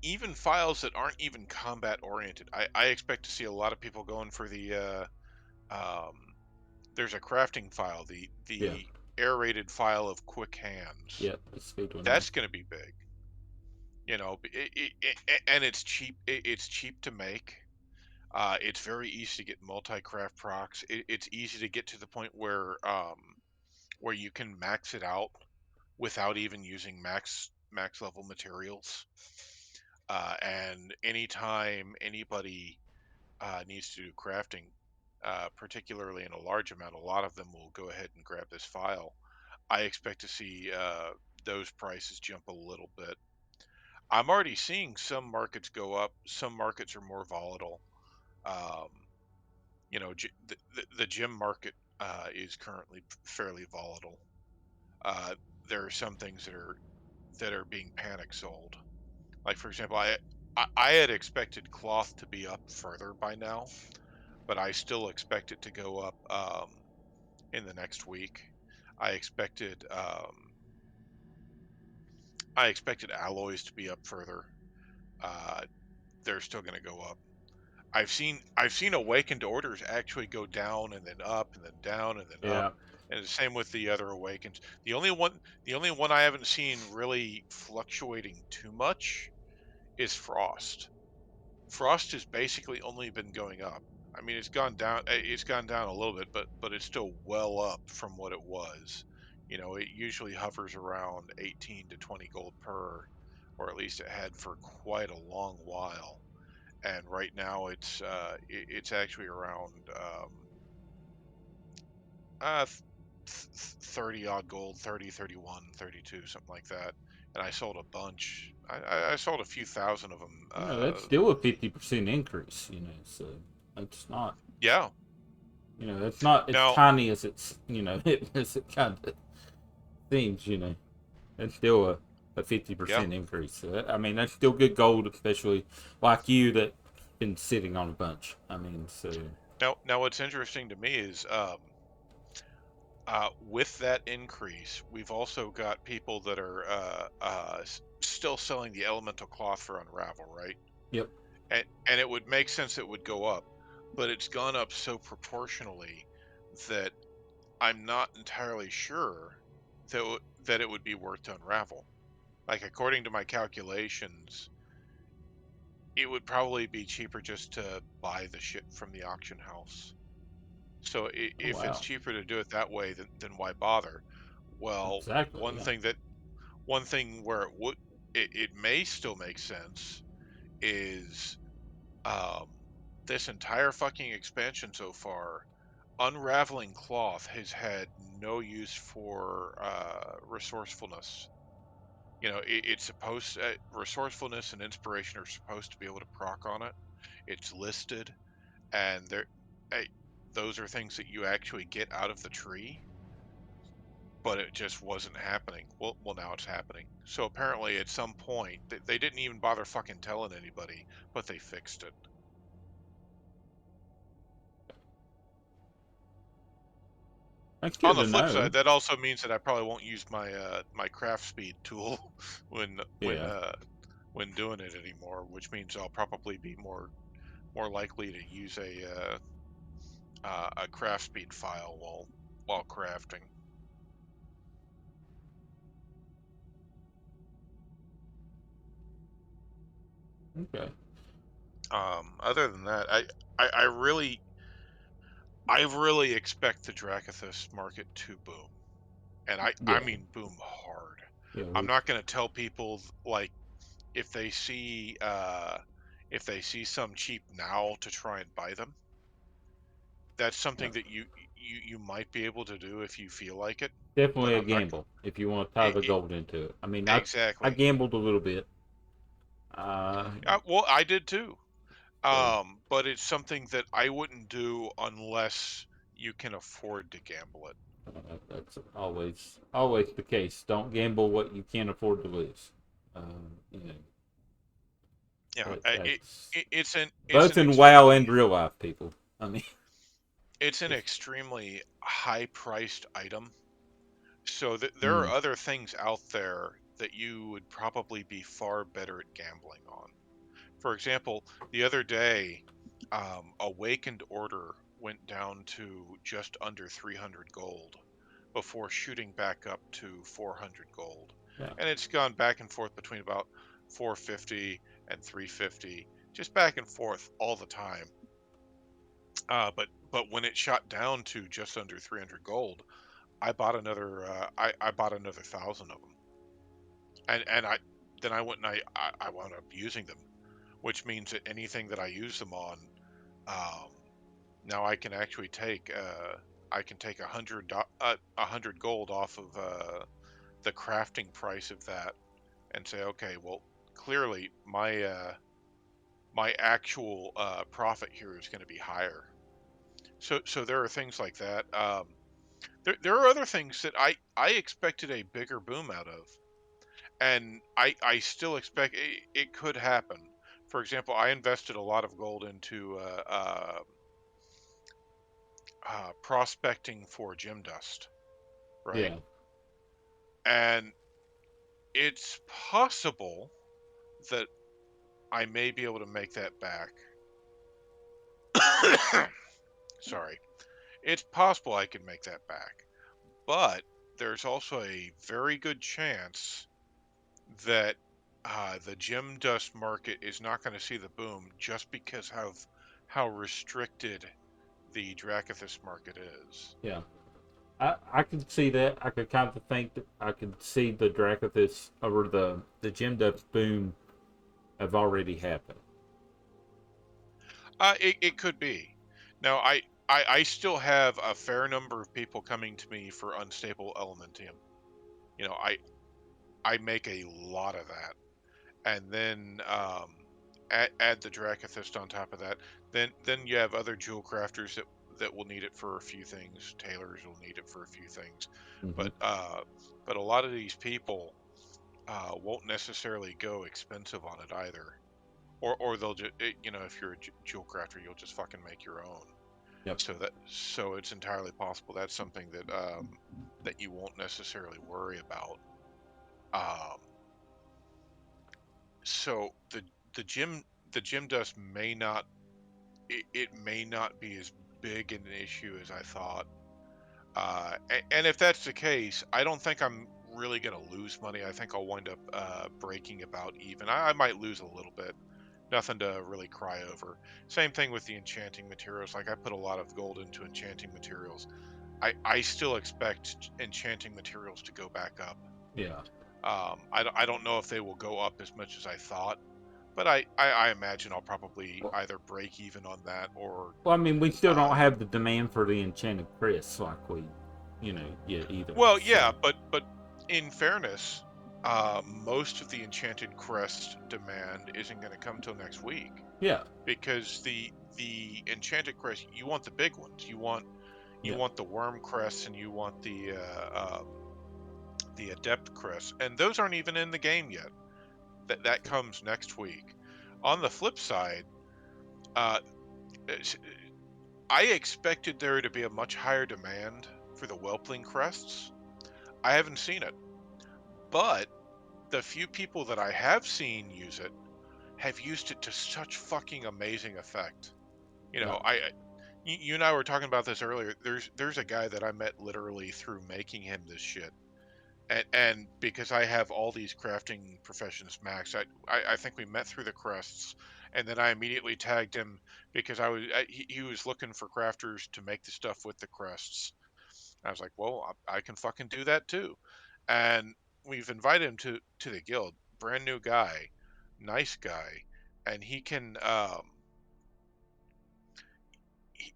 Even files that aren't even combat oriented, I expect to see a lot of people going for the. Um, there's a crafting file, the Yeah, the aerated file of quick hands. yeah. The speed one. Yeah, That's going to be big. And it's cheap. It's cheap to make. It's very easy to get multi-craft procs. It's easy to get to the point where you can max it out without even using max level materials. And anytime anybody needs to do crafting, particularly in a large amount, a lot of them will go ahead and grab this file. I expect to see those prices jump a little bit. I'm already seeing some markets go up. Some markets are more volatile. Um, the gym market is currently fairly volatile. Uh, there are some things that are being panic sold. Like for example, I had expected cloth to be up further by now, but I still expect it to go up in the next week. I expected I expected alloys to be up further. Uh, they're still going to go up. I've seen awakened orders actually go down and then up and then down and then up, Yeah. and the same with the other awakens. The only one I haven't seen really fluctuating too much is Frost. Frost has basically only been going up. I mean, it's gone down. It's gone down a little bit, but it's still well up from what it was. It usually hovers around 18 to 20 gold per, or at least it had for quite a long while. And right now it's actually around 30 odd gold, 30, 31, 32, something like that. And I sold a bunch. I sold a few thousand of them. That's still a 50% increase. So that's not. Yeah. That's not as Now, tiny as it's. As it kind of seems. That's still a fifty yeah. percent increase. So I mean, that's still good gold, especially like you that been sitting on a bunch. I mean, so Now, what's interesting to me is with that increase, we've also got people that are still selling the elemental cloth for Unravel, right? yep. And it would make sense it would go up, but it's gone up so proportionally that I'm not entirely sure that it would be worth to Unravel. Like according to my calculations, it would probably be cheaper just to buy the shit from the auction house. So Oh if it's wow. cheaper to do it that way, then why bother? Well, Exactly. Yeah. one thing where it may still make sense is um, this entire fucking expansion so far, unraveling cloth has had no use for resourcefulness. It's supposed resourcefulness and inspiration are supposed to be able to proc on it. It's listed, and eh, those are things that you actually get out of the tree, but it just wasn't happening. Well, now it's happening. So apparently, at some point, they didn't even bother fucking telling anybody, but they fixed it. That's On good the to flip know. side, that also means that I probably won't use my craft speed tool when when Yeah. uh when doing it anymore, which means I'll probably be more likely to use a craft speed file while crafting. Okay. Other than that, I, I really I really expect the Dracathus market to boom, and I Yeah. mean boom hard. Yeah. I'm We not going to tell people like if they see if they see some cheap now to try and buy them. That's yeah. something that you might be able to do if you feel like it, but Definitely a I'm not. gamble if you want to tie the gold into it. I mean, I Exactly. gambled a little bit. Uh, Well, I did too. so But it's something that I wouldn't do unless you can afford to gamble it. that's always the case. Don't gamble what you can't afford to lose. You know Yeah, that's it's both an in WoW and extremely real life, people. I mean, it's an it's extremely high priced item. So there are mm, other things out there that you would probably be far better at gambling on. For example, the other day, Awakened Order went down to just under 300 gold before shooting back up to 400 gold. yeah. And it's gone back and forth between about 450 and 350, just back and forth all the time. But when it shot down to just under 300 gold, I bought another 1,000 of them, and I went and I wound up using them, which means that anything that I use them on, um, now I can take 100 gold off of the crafting price of that and say, okay, well, clearly my actual profit here is going to be higher. So there are things like that. There are other things that I expected a bigger boom out of, and I still expect it could happen. For example, I invested a lot of gold into prospecting for gem dust, right? Yeah. And it's possible that I may be able to make that back. Sorry. It's possible I could make that back. But there's also a very good chance that the gem dust market is not going to see the boom just because of how restricted the Dracathus market is. Yeah. I could see that. I could kind of think that I could see the Dracathus or the Gem Depth boom have already happened. It could be. Now, I still have a fair number of people coming to me for unstable elementium. You know, I make a lot of that. And then add the Dracathist on top of that. Then you have other jewel crafters that will need it for a few things. Tailors will need it for a few things, Hmm. but a lot of these people won't necessarily go expensive on it either. Or they'll just if you're a jewel crafter, you'll just fucking make your own. Yep. So it's entirely possible that's something that you won't necessarily worry about. Um, so the gym the gym dust may not it may not be as big an issue as I thought. And if that's the case, I don't think I'm really going to lose money. I think I'll wind up breaking about even. I might lose a little bit. Nothing to really cry over. Same thing with the enchanting materials. Like I put a lot of gold into enchanting materials. I still expect enchanting materials to go back up. Yeah. I don't know if they will go up as much as I thought, but I imagine I'll probably Well, either break even on that or well, I mean, we still uh, don't have the demand for the Enchanted Chris like we, yet either. well, So, yeah, but in fairness, most of the enchanted crest demand isn't going to come till next week yeah. because the enchanted crest, you want the big ones. You Yeah. want the worm crests and you want the adept crests, and those aren't even in the game yet. That comes next week. On the flip side, uh, s- I expected there to be a much higher demand for the whelpling crests. I haven't seen it, but the few people that I have seen use it have used it to such fucking amazing effect. You Yeah. know, you and I were talking about this earlier. There's a guy that I met literally through making him this shit, and because I have all these crafting professions max, I think we met through the crests, and then I immediately tagged him because he was looking for crafters to make the stuff with the crests. I was like, well, I can fucking do that too, and we've invited him to the guild. Brand new guy, nice guy, and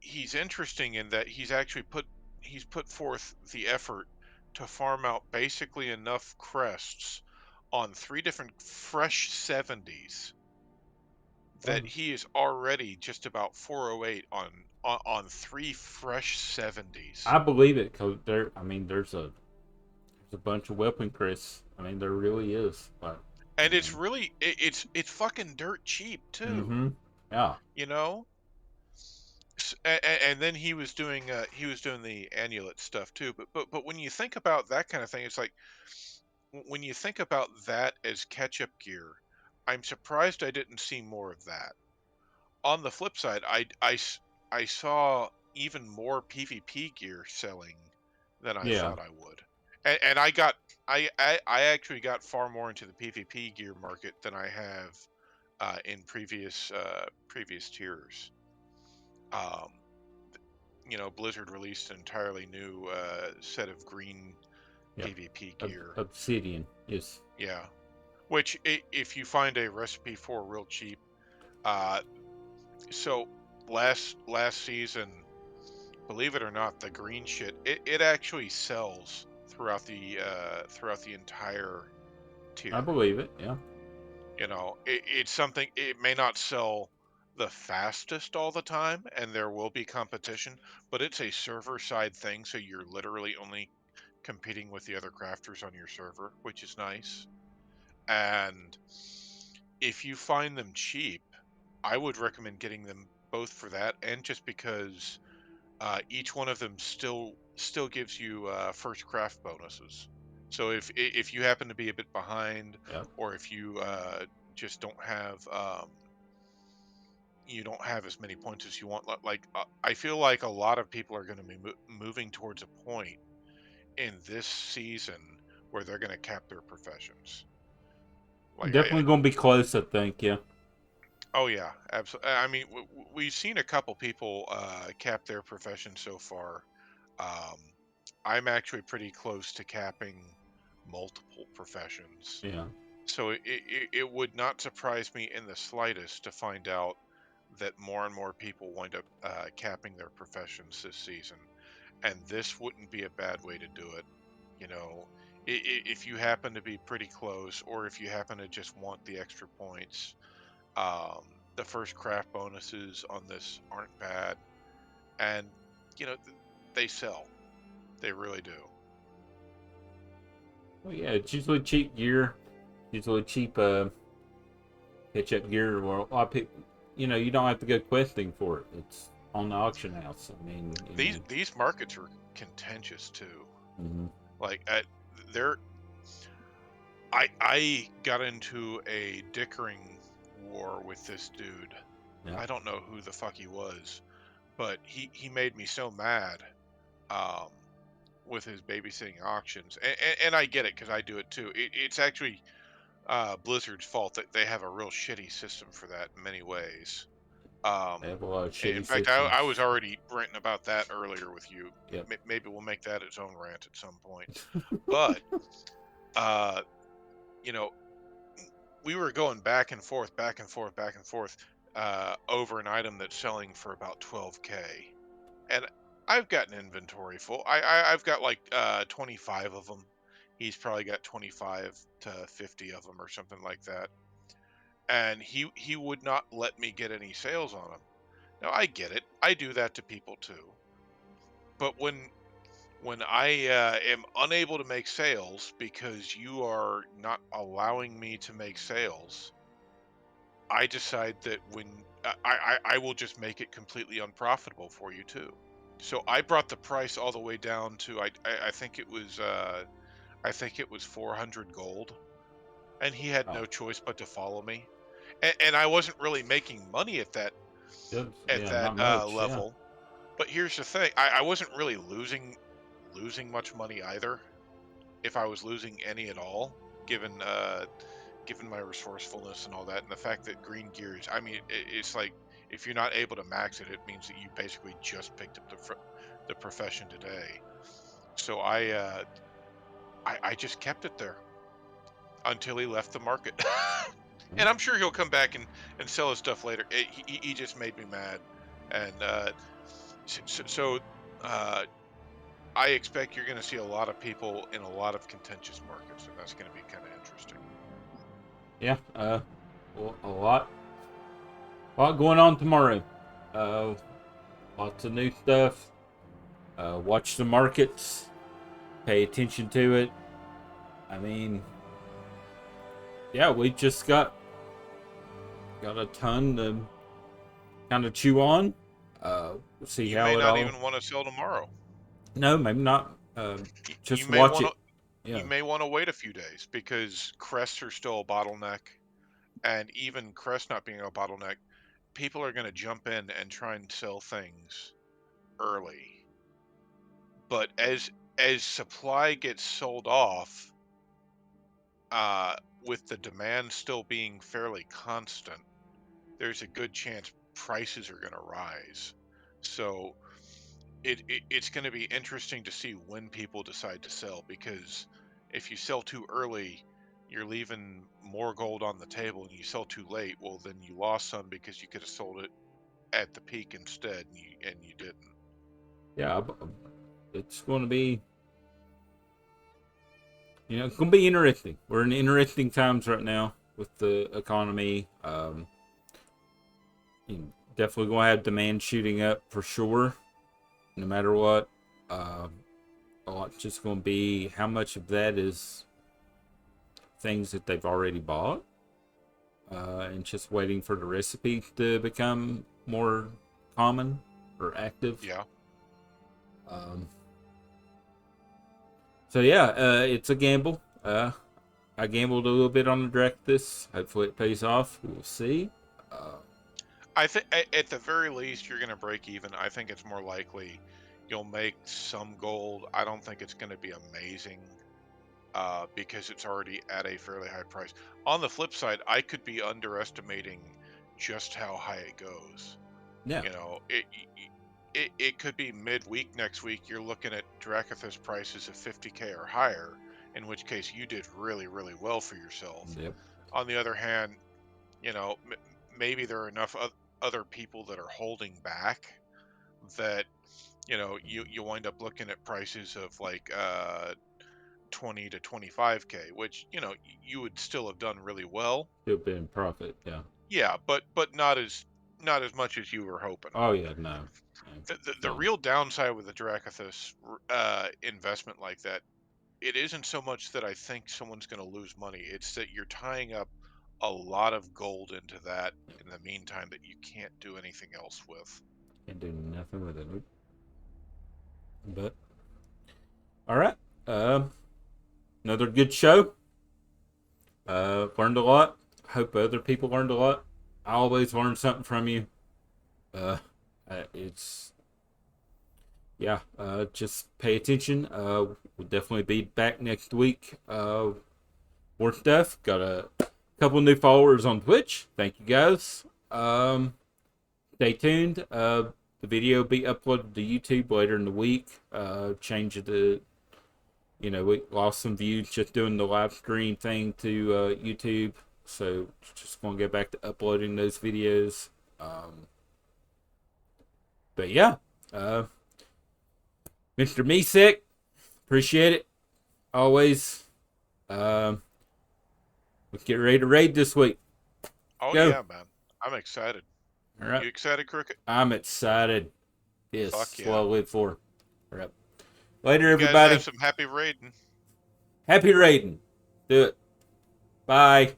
he's interesting in that he's put forth the effort to farm out basically enough crests on three different fresh 70s that Well, he is already just about 408 on three fresh 70s. I believe it because there. I mean, there's a bunch of weapon Chris. I mean, there really is. But I And it's mean, really it's fucking dirt cheap too, mm-hmm. Yeah. you know? And then he was doing the amulet stuff too, but when you think about that kind of thing, it's like when you think about that as catch-up gear, I'm surprised I didn't see more of that. On the flip side, I saw even more PvP gear selling than I Yeah. thought I would. And I got I actually got far more into the PvP gear market than I have in previous tiers. Um, Blizzard released an entirely new set of green Yeah. PvP gear. Obsidian. Yes. Yeah, which if you find a recipe for real cheap, uh, so last season, believe it or not, the green shit it actually sells throughout the entire I tier. believe it. Yeah. It's something it may not sell the fastest all the time, and there will be competition, but it's a server side thing, so you're literally only competing with the other crafters on your server, which is nice. And if you find them cheap, I would recommend getting them both for that and just because each one of them still gives you first craft bonuses. So if you happen to be a bit behind, Yeah. or if you just you don't have as many points as you want, I feel like a lot of people are going to be moving towards a point in this season where they're going to cap their professions. Like Definitely gonna be close, I think. Yeah. oh yeah, absolutely. I mean, we've seen a couple people cap their profession so far. Um, I'm actually pretty close to capping multiple professions. Yeah. So it would not surprise me in the slightest to find out that more and more people wind up capping their professions this season. And this wouldn't be a bad way to do it. You know, if you happen to be pretty close, or if you happen to just want the extra points, um, the first craft bonuses on this aren't bad. And, they sell. They really do. Well, yeah, it's usually cheap gear, usually cheap catch up gear. Where a lot of people, you don't have to go questing for it. It's on the auction house. I mean, These markets are contentious too. Mm-hmm. Like they're I got into a dickering war with this dude. Yeah. I don't know who the fuck he was, but he made me so mad um, with his babysitting auctions, and I get it because I do it too. It's actually Blizzard's fault that they have a real shitty system for that in many ways. They have a lot of In shitty fact, I was systems. already ranting about that earlier with you. Yep. Maybe we'll make that its own rant at some point. But uh, you know, we were going back and forth, back and forth, back and forth over an item that's selling for about 12K, and I've got an inventory full. I've got like 25 of them. He's probably got 25 to 50 of them or something like that. And he would not let me get any sales on them. Now I get it. I do that to people too. But when I am unable to make sales because you are not allowing me to make sales, I decide that I will just make it completely unprofitable for you too. So I brought the price all the way down to I think it was 400 gold, and he had Oh, no choice but to follow me. And I wasn't really making money good. at Yeah, that not much. Yeah. level. But here's the thing: I wasn't really losing much money either. If I was losing any at all, given my resourcefulness and all that, and the fact that green gears, I mean, it's like if you're not able to max it, it means that you basically just picked up the profession today. So I just kept it there until he left the market, and I'm sure he'll come back and sell his stuff later. He just made me mad, and so uh, I expect you're going to see a lot of people in a lot of contentious markets, and that's going to be kind of interesting. Yeah. Well, a lot going on tomorrow. Uh, Lots of new stuff. Watch the markets. Pay attention to it. I mean, yeah, we just got a ton to kind of chew on. We'll see You may how it not all. even want to sell tomorrow. No, maybe not. You Just may watch want it. to Yeah. you may want to wait a few days because crests are still a bottleneck, and even crest not being a bottleneck, people are going to jump in and try and sell things early. But as supply gets sold off, with the demand still being fairly constant, there's a good chance prices are going to rise. So it's going to be interesting to see when people decide to sell, because if you sell too early, you're leaving more gold on the table, and you sell too late, well then you lost some because you could have sold it at the peak instead, and you didn't. Yeah. It's going to be. It's going to be interesting. We're in interesting times right now with the economy. Definitely going to have demand shooting up for sure, no matter what. Uh, a lot just going to be how much of that is things that they've already bought, and just waiting for the recipe to become more common or active. Yeah. Um, so yeah, it's a gamble. I gambled a little bit on the Dractus. Hopefully it pays off. We'll see. Uh, I think at the very least you're going to break even. I think it's more likely you'll make some gold. I don't think it's going to be amazing because it's already at a fairly high price. On the flip side, I could be underestimating just how high it goes. yeah, You know, it could be midweek next week. You're looking at Drakathis prices of 50K or higher, in which case you did really, really well for yourself. yep. On the other hand, you know, maybe there are enough other people that are holding back that you wind up looking at prices of like 20 to 25K, which you would still have done really well. Still be in profit. Yeah. Yeah, but not as much as you were hoping. Oh yeah, no. The real downside with the Drakathis investment like that, it isn't so much that I think someone's going to lose money. It's that you're tying up a lot of gold into that in the meantime that you can't do anything else with. Can't do nothing with it. But all right. Another good show. Learned a lot. Hope other people learned a lot. I always learn something from you. It's just pay attention. We'll definitely be back next week. More stuff. Got a couple new followers on Twitch. Thank you guys. Stay tuned. The video will be uploaded to YouTube later in the week. Change the we lost some views just doing the live stream thing to YouTube. So just going to get back to uploading those videos. But yeah, Mr. Misek, appreciate it. Always. Let's get ready to raid this week. Oh Go. yeah, man. I'm excited. All right. You excited, Kriket? I'm excited. Yes, Fuck yeah. what I live for. All right. Later, You everybody. guys have some happy raiding. Happy raiding. Do it. Bye.